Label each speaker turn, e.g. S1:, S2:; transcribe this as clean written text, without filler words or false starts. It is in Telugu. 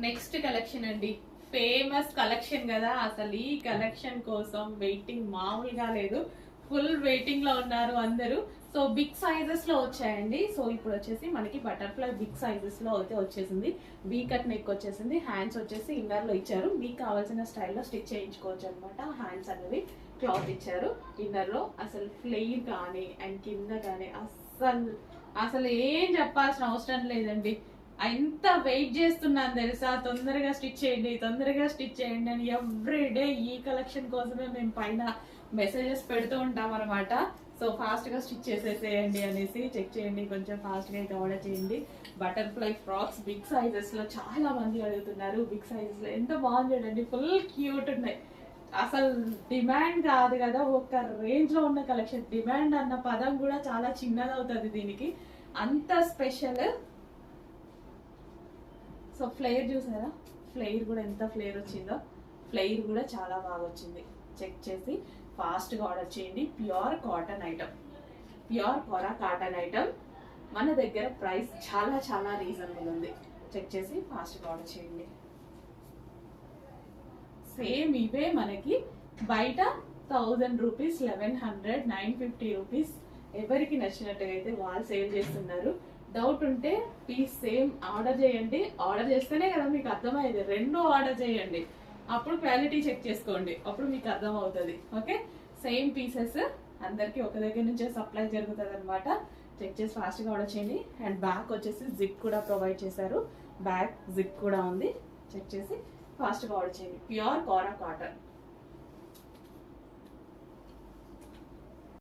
S1: నెక్స్ట్ కలెక్షన్ అండి, ఫేమస్ కలెక్షన్ కదా. అసలు ఈ కలెక్షన్ కోసం వెయిటింగ్ మామూలుగా లేదు, ఫుల్ వెయిటింగ్ లో ఉన్నారు అందరూ. సో బిగ్ సైజెస్ లో వచ్చాయండి. సో ఇప్పుడు వచ్చేసి మనకి బటర్ఫ్లై బిగ్ సైజెస్ లో అయితే వచ్చేసింది. వీ కట్ నెక్ వచ్చేసింది. హ్యాండ్స్ వచ్చేసి ఇన్నర్ లో ఇచ్చారు, మీకు కావాల్సిన స్టైల్లో స్టిచ్ చేయించుకోవచ్చు అనమాట. హ్యాండ్స్ అనేవి క్లాత్ ఇచ్చారు ఇన్నర్ లో. అసలు ఫ్లెయిర్ కానీ అండ్ కింద కానీ అసలు అసలు ఏం చెప్పాల్సిన అవసరం లేదండి. ఎంత వెయిట్ చేస్తున్నాను తెలుసా, తొందరగా స్టిచ్ చేయండి తొందరగా స్టిచ్ చేయండి అని. ఎవ్రీ డే ఈ కలెక్షన్ కోసమే మేము పైన మెసేజెస్ పెడుతూ ఉంటాం అనమాట. సో ఫాస్ట్ గా స్టిచ్ చేసేసేయండి అనేసి, చెక్ చేయండి కొంచెం ఫాస్ట్ గా అయితే ఆర్డర్ చేయండి. బటర్ఫ్లై ఫ్రాక్స్ బిగ్ సైజెస్ లో చాలా మంది అడుగుతున్నారు. బిగ్ సైజెస్ లో ఎంత బాగుంది చూడండి, ఫుల్ క్యూట్ ఉన్నాయి. అసలు డిమాండ్ కాదు కదా, ఒక రేంజ్ లో ఉన్న కలెక్షన్. డిమాండ్ అన్న పదం కూడా చాలా చిన్నది అవుతుంది దీనికి, అంత స్పెషల్. సో ఫ్లేర్ చూసారా, ఫ్లేర్ కూడా ఎంత ఫ్లేర్ వచ్చిందో. ఫ్లేర్ కూడా చాలా బాగా వచ్చింది. చెక్ చేసి ఫాస్ట్గా ఆర్డర్ చేయండి. Pure cotton item, pure kora cotton item. మన దగ్గర ప్రైస్ చాలా చాలా రీజనబుల్ ఉంది. చెక్ చేసి ఫాస్ట్గా ఆర్డర్ చేయండి. సేమ్ ఇవే మనకి బయట 1000 రూపీస్, 1100, 950 రూపీస్. ఎవరికి నచ్చినట్టుగా అయితే వాళ్ళు సేల్ చేస్తున్నారు. డౌట్ ఉంటే ప్లీజ్ సేమ్ ఆర్డర్ చేయండి. ఆర్డర్ చేస్తేనే కదా మీకు అర్థమయ్యేది. రెండు ఆర్డర్ చేయండి, అప్పుడు క్వాలిటీ చెక్ చేసుకోండి, అప్పుడు మీకు అర్థం అవుతుంది. ఓకే, సేమ్ పీసెస్ అందరికి ఒక దగ్గర నుంచే సప్లై జరుగుతుంది అనమాట. చెక్ చేసి ఫాస్ట్గా ఆర్డర్ చేయండి. అండ్ బ్యాక్ వచ్చేసి జిప్ కూడా ప్రొవైడ్ చేశారు. బ్యాక్ జిప్ కూడా ఉంది. చెక్ చేసి ఫాస్ట్గా ఆర్డర్ చేయండి. ప్యూర్ కోరా కాటన్.